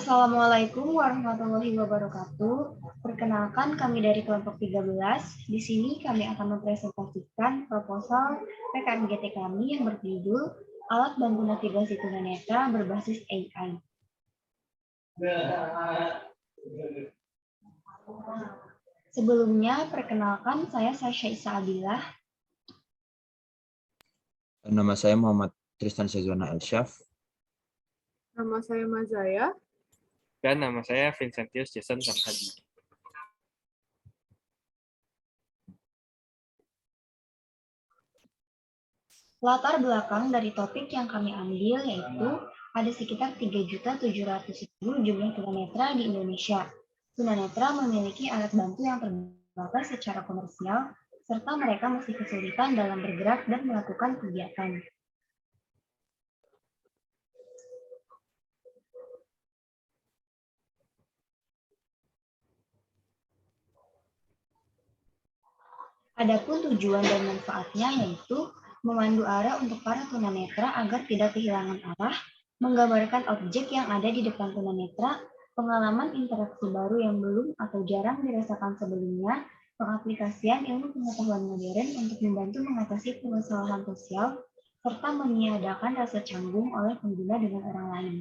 Assalamualaikum warahmatullahi wabarakatuh. Perkenalkan kami dari kelompok 13. Di sini kami akan mempresentasikan proposal PKMGT kami yang berjudul Alat Bantu Navigasi Tunanetra Berbasis AI. Sebelumnya, perkenalkan saya Sasha Isa Abilah. Nama saya Muhammad Tristan Syazwana Elsyaf. Nama saya Mazaya. Dan nama saya Vincentius Jason Samhadi. Latar belakang dari topik yang kami ambil yaitu ada sekitar 3.700.000 jumlah tunanetra di Indonesia. Tunanetra memiliki alat bantu yang terbatas secara komersial, serta mereka masih kesulitan dalam bergerak dan melakukan kegiatan. Adapun tujuan dan manfaatnya yaitu memandu arah untuk para tunanetra agar tidak kehilangan arah, menggambarkan objek yang ada di depan tunanetra, pengalaman interaksi baru yang belum atau jarang dirasakan sebelumnya, pengaplikasian ilmu pengetahuan modern untuk membantu mengatasi permasalahan sosial, serta meniadakan rasa canggung oleh pengguna dengan orang lain.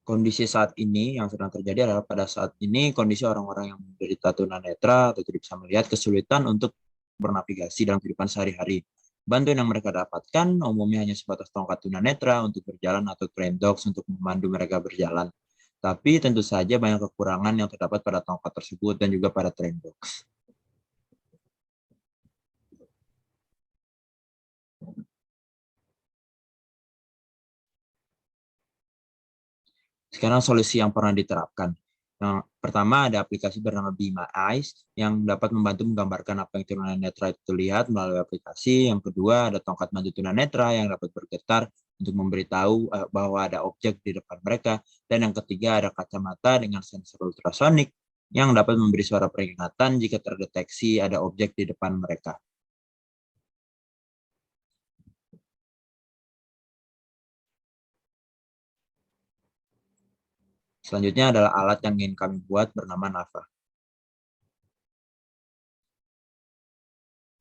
Kondisi saat ini yang sedang terjadi adalah pada saat ini kondisi orang-orang yang menderita tunanetra atau tidak bisa melihat kesulitan untuk bernavigasi dalam kehidupan sehari-hari. Bantuan yang mereka dapatkan umumnya hanya sebatas tongkat tunanetra untuk berjalan atau train dogs untuk memandu mereka berjalan. Tapi tentu saja banyak kekurangan yang terdapat pada tongkat tersebut dan juga pada train dogs. Sekarang solusi yang pernah diterapkan. Yang pertama ada aplikasi bernama Be My Eyes yang dapat membantu menggambarkan apa yang tunanetra itu lihat melalui aplikasi. Yang kedua ada tongkat bantu tunanetra yang dapat bergetar untuk memberitahu bahwa ada objek di depan mereka. Dan yang ketiga ada kacamata dengan sensor ultrasonik yang dapat memberi suara peringatan jika terdeteksi ada objek di depan mereka. Selanjutnya adalah alat yang ingin kami buat bernama NAVA.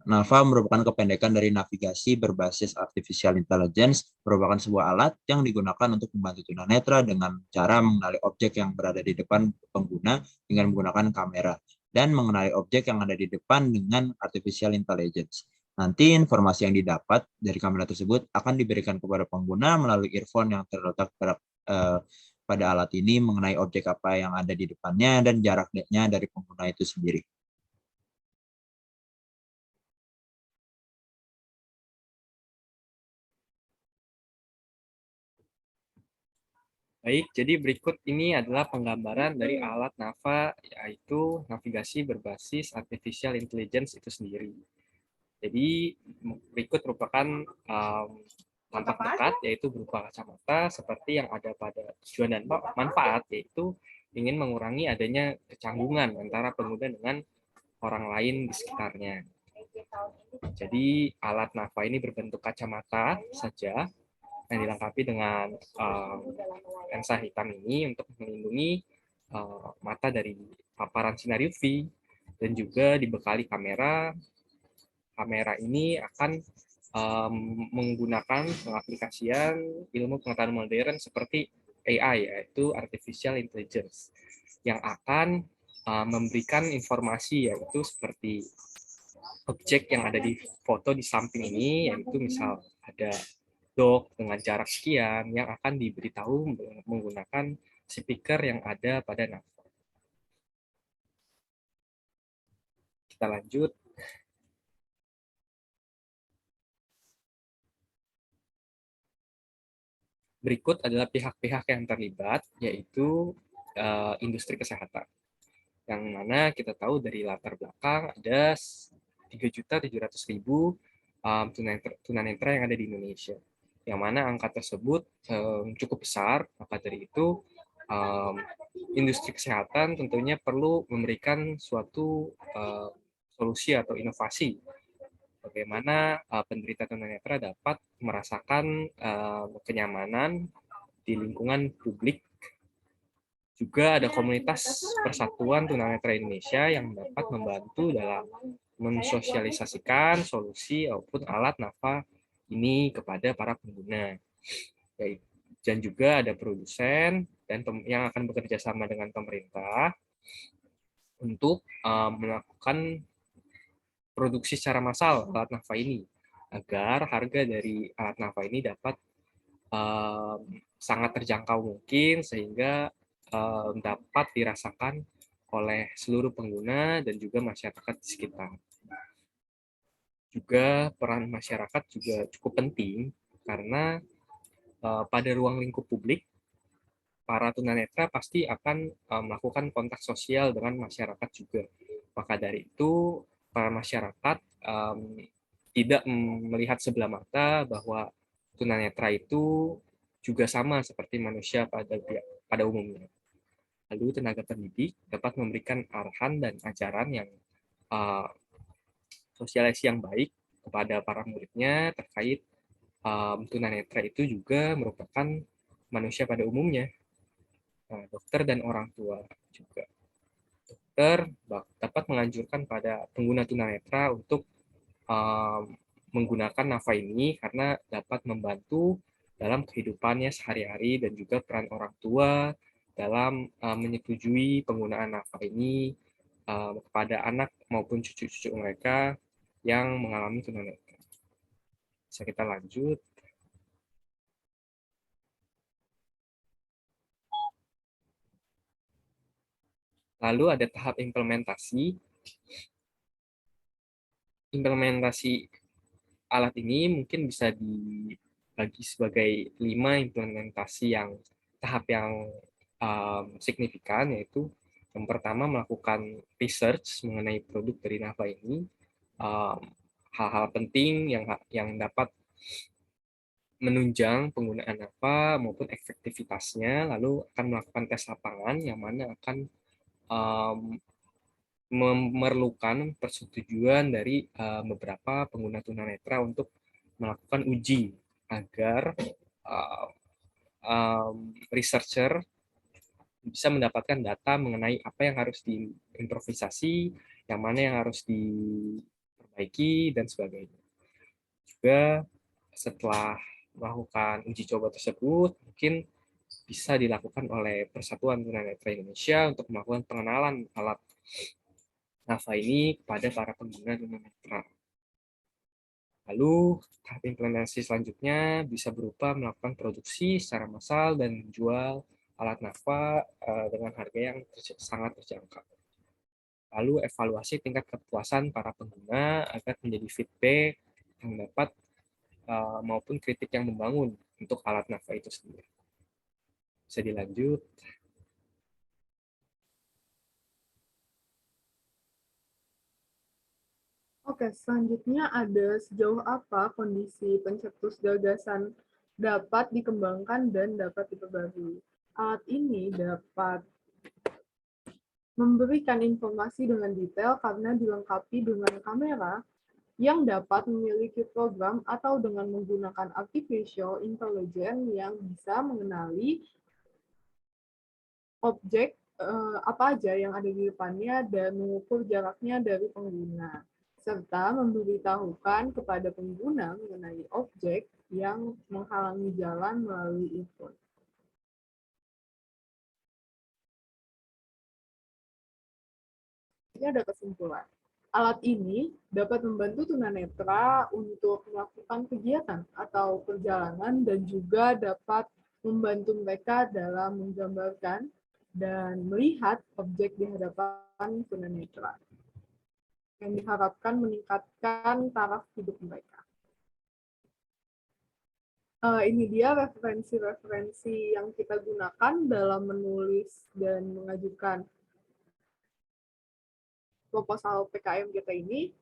NAVA merupakan kependekan dari navigasi berbasis artificial intelligence, merupakan sebuah alat yang digunakan untuk membantu tunanetra dengan cara mengenali objek yang berada di depan pengguna dengan menggunakan kamera, dan mengenali objek yang ada di depan dengan artificial intelligence. Nanti informasi yang didapat dari kamera tersebut akan diberikan kepada pengguna melalui earphone yang terletak pada alat ini mengenai objek apa yang ada di depannya dan jaraknya dari pengguna itu sendiri. Baik, jadi berikut ini adalah penggambaran dari alat NAVA, yaitu navigasi berbasis Artificial Intelligence itu sendiri. Jadi berikut merupakan tampak dekat, yaitu berupa kacamata, seperti yang ada pada tujuan dan manfaat, yaitu ingin mengurangi adanya kecanggungan antara pengguna dengan orang lain di sekitarnya. Jadi alat NAVA ini berbentuk kacamata saja, yang dilengkapi dengan lensa hitam ini untuk melindungi mata dari paparan sinar UV, dan juga dibekali kamera. Kamera ini akan menggunakan pengaplikasian ilmu pengetahuan modern seperti AI, yaitu Artificial Intelligence, yang akan memberikan informasi, yaitu seperti objek yang ada di foto di samping ini, yaitu misal ada dog dengan jarak sekian yang akan diberitahu menggunakan speaker yang ada pada NAVA. Kita lanjut. Berikut adalah pihak-pihak yang terlibat, yaitu industri kesehatan. Yang mana kita tahu dari latar belakang ada 3.700.000 tunanetra yang ada di Indonesia. Yang mana angka tersebut cukup besar, maka dari itu industri kesehatan tentunya perlu memberikan suatu solusi atau inovasi bagaimana penderita tunanetra dapat merasakan kenyamanan di lingkungan publik. Juga ada komunitas Persatuan Tunanetra Indonesia yang dapat membantu dalam mensosialisasikan solusi maupun alat nafa ini kepada para pengguna. Dan juga ada produsen dan yang akan bekerja sama dengan pemerintah untuk melakukan produksi secara massal alat nafa ini, agar harga dari alat nafa ini dapat sangat terjangkau mungkin, sehingga dapat dirasakan oleh seluruh pengguna dan juga masyarakat di sekitar. Juga peran masyarakat juga cukup penting, karena pada ruang lingkup publik, para tunanetra pasti akan melakukan kontak sosial dengan masyarakat juga. Maka dari itu, para masyarakat tidak melihat sebelah mata bahwa tunanetra itu juga sama seperti manusia pada umumnya. Lalu tenaga pendidik dapat memberikan arahan dan ajaran yang sosialisasi yang baik kepada para muridnya terkait tunanetra itu juga merupakan manusia pada umumnya. Dokter dan orang tua juga. Dokter dapat menganjurkan pada pengguna tunanetra untuk menggunakan nafa ini karena dapat membantu dalam kehidupannya sehari-hari, dan juga peran orang tua dalam menyetujui penggunaan nafa ini kepada anak maupun cucu-cucu mereka yang mengalami tunanetra. Bisa kita lanjut. Lalu ada tahap implementasi. Implementasi alat ini mungkin bisa dibagi sebagai 5 implementasi tahap yang signifikan, yaitu yang pertama melakukan research mengenai produk dari nafa ini, hal-hal penting yang dapat menunjang penggunaan nafa maupun efektivitasnya, lalu akan melakukan tes lapangan yang mana akan memerlukan persetujuan dari beberapa pengguna tunanetra untuk melakukan uji agar researcher bisa mendapatkan data mengenai apa yang harus diimprovisasi, yang mana yang harus diperbaiki, dan sebagainya. Juga setelah melakukan uji coba tersebut, mungkin bisa dilakukan oleh Persatuan Tunanetra Indonesia untuk melakukan pengenalan alat nafa ini kepada para pengguna tunanetra. Lalu, tahap implementasi selanjutnya bisa berupa melakukan produksi secara massal dan menjual alat nafa dengan harga yang sangat terjangkau. Lalu, evaluasi tingkat kepuasan para pengguna agar menjadi feedback yang dapat maupun kritik yang membangun untuk alat nafa itu sendiri. Bisa dilanjut. Oke, selanjutnya ada sejauh apa kondisi pencetus gagasan dapat dikembangkan dan dapat diperbarui. Alat ini dapat memberikan informasi dengan detail karena dilengkapi dengan kamera yang dapat memiliki program atau dengan menggunakan artificial intelligence yang bisa mengenali objek apa aja yang ada di depannya dan mengukur jaraknya dari pengguna, serta memberitahukan kepada pengguna mengenai objek yang menghalangi jalan melalui earphone. Ini ada kesimpulan. Alat ini dapat membantu tunanetra untuk melakukan kegiatan atau perjalanan dan juga dapat membantu mereka dalam menggambarkan dan melihat objek di hadapan tunanetra, yang diharapkan meningkatkan taraf hidup mereka. Ini dia referensi-referensi yang kita gunakan dalam menulis dan mengajukan proposal PKM kita ini.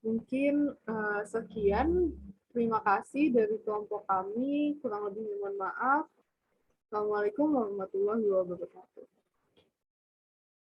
Mungkin sekian. Terima kasih dari kelompok kami. Kurang lebih mohon maaf. Assalamualaikum warahmatullahi wabarakatuh.